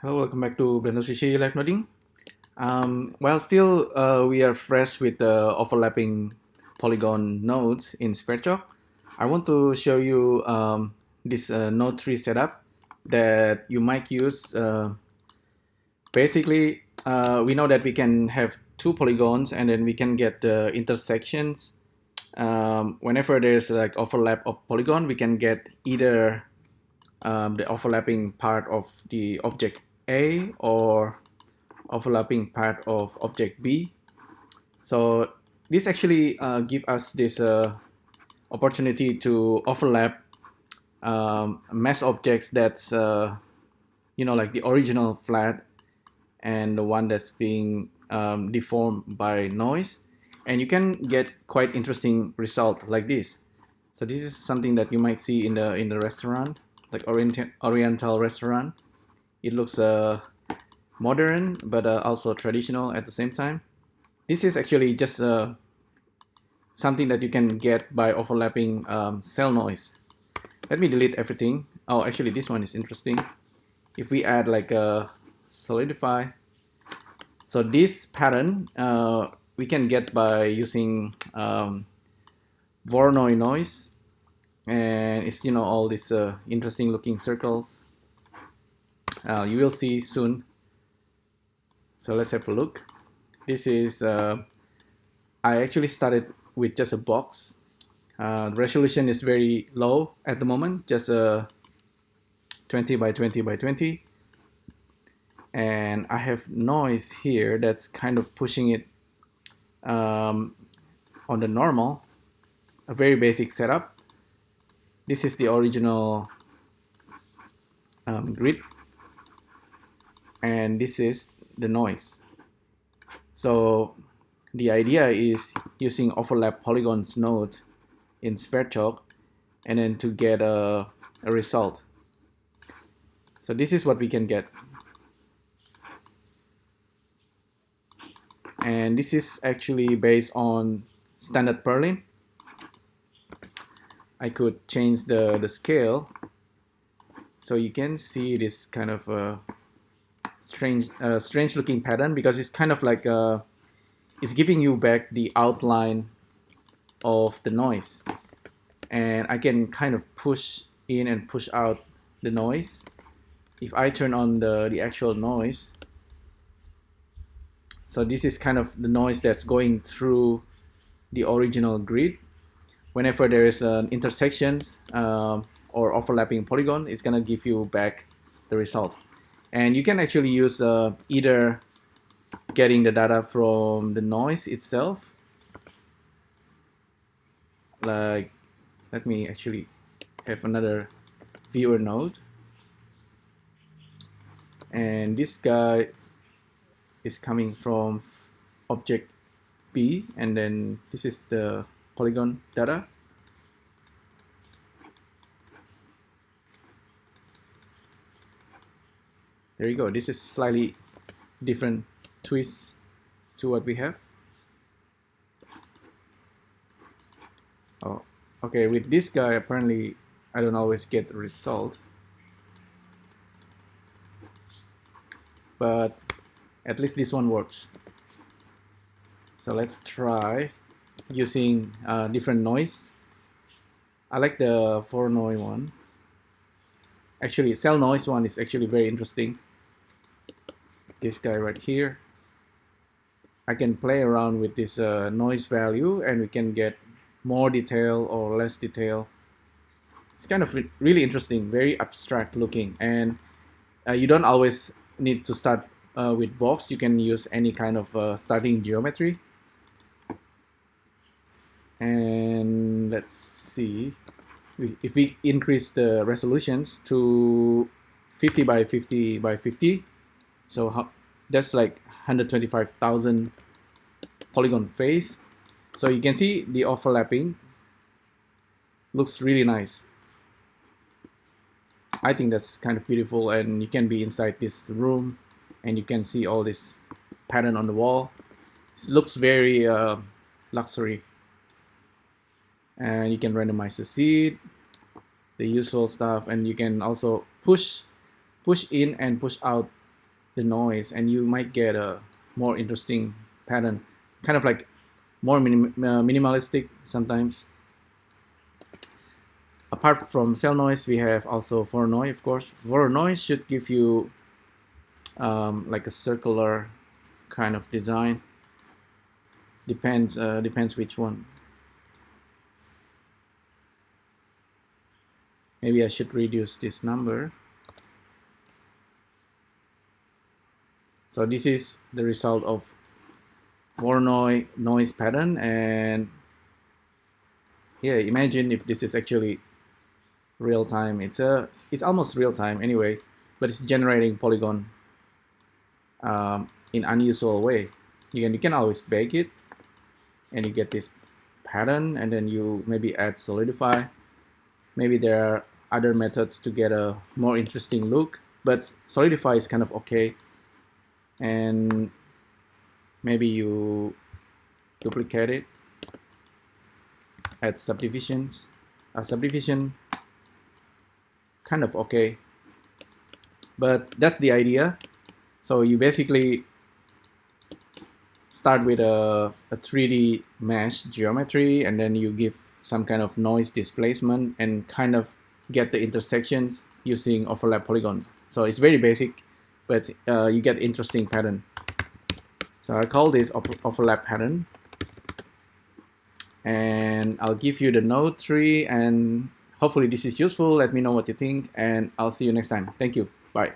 Hello, welcome back to Blender CC Live Noding. While still we are fresh with the overlapping polygon nodes in SphereChalk, I want to show you this node tree setup that you might use. Basically, we know that we can have two polygons and then we can get the intersections. Whenever there's like overlap of polygon, we can get either the overlapping part of the object A or overlapping part of object B. So this actually gives us this opportunity to overlap mesh objects that's like the original flat and the one that's being deformed by noise, and you can get quite interesting result like this. So this is something that you might see in the restaurant, like Oriental restaurant. It looks modern but also traditional at the same time. This is actually just something that you can get by overlapping cell noise. Let me delete everything. Oh, actually this one is interesting. If we add like a solidify, so this pattern we can get by using Voronoi noise, and it's all these interesting looking circles. You will see soon. So let's have a look. This is I actually started with just a box. The resolution is very low at the moment, just a 20 by 20 by 20, and I have noise here that's kind of pushing it on the normal, a very basic setup. This is the original grid, and this is the noise. So the idea is using overlap polygons node in SphereChalk and then to get a result. So this is what we can get. And this is actually based on standard Perlin. I could change the scale so you can see this kind of strange looking pattern, because it's kind of like it's giving you back the outline of the noise, and I can kind of push in and push out the noise. If I turn on the actual noise, so this is kind of the noise that's going through the original grid. Whenever there is an intersections or overlapping polygon, it's gonna give you back the result. And you can actually use either getting the data from the noise itself, like, let me actually have another viewer node, and this guy is coming from object B, and then this is the polygon data. There you go. This is slightly different twist to what we have. Oh, okay, with this guy apparently I don't always get the result, but at least this one works. So let's try using different noise. I like the Voronoi one. Actually, cell noise one is actually very interesting. This guy right here. I can play around with this noise value and we can get more detail or less detail. It's kind of really interesting, very abstract looking, and you don't always need to start with box. You can use any kind of starting geometry. And let's see, if we increase the resolutions to 50 by 50 by 50, so that's like 125,000 polygon face. So you can see the overlapping looks really nice. I think that's kind of beautiful, and you can be inside this room and you can see all this pattern on the wall. It looks very luxury. And you can randomize the seed, the usual stuff, and you can also push in and push out the noise, and you might get a more interesting pattern, kind of like more minimalistic sometimes. Apart from cell noise, we have also Voronoi, of course. Voronoi should give you like a circular kind of design. Depends which one. Maybe I should reduce this number. So this is the result of Voronoi noise pattern, and yeah, imagine if this is actually real time. It's almost real time anyway, but it's generating polygon in unusual way. You can always bake it, and you get this pattern, and then you maybe add solidify. Maybe there are other methods to get a more interesting look, but solidify is kind of okay. And maybe you duplicate it, add subdivisions. Subdivision, kind of okay, but that's the idea. So you basically start with a 3D mesh geometry, and then you give some kind of noise displacement and kind of get the intersections using overlap polygons. So it's very basic, but you get interesting pattern. So I call this overlap pattern, and I'll give you the node tree, and hopefully this is useful. Let me know what you think, and I'll see you next time. Thank you. Bye.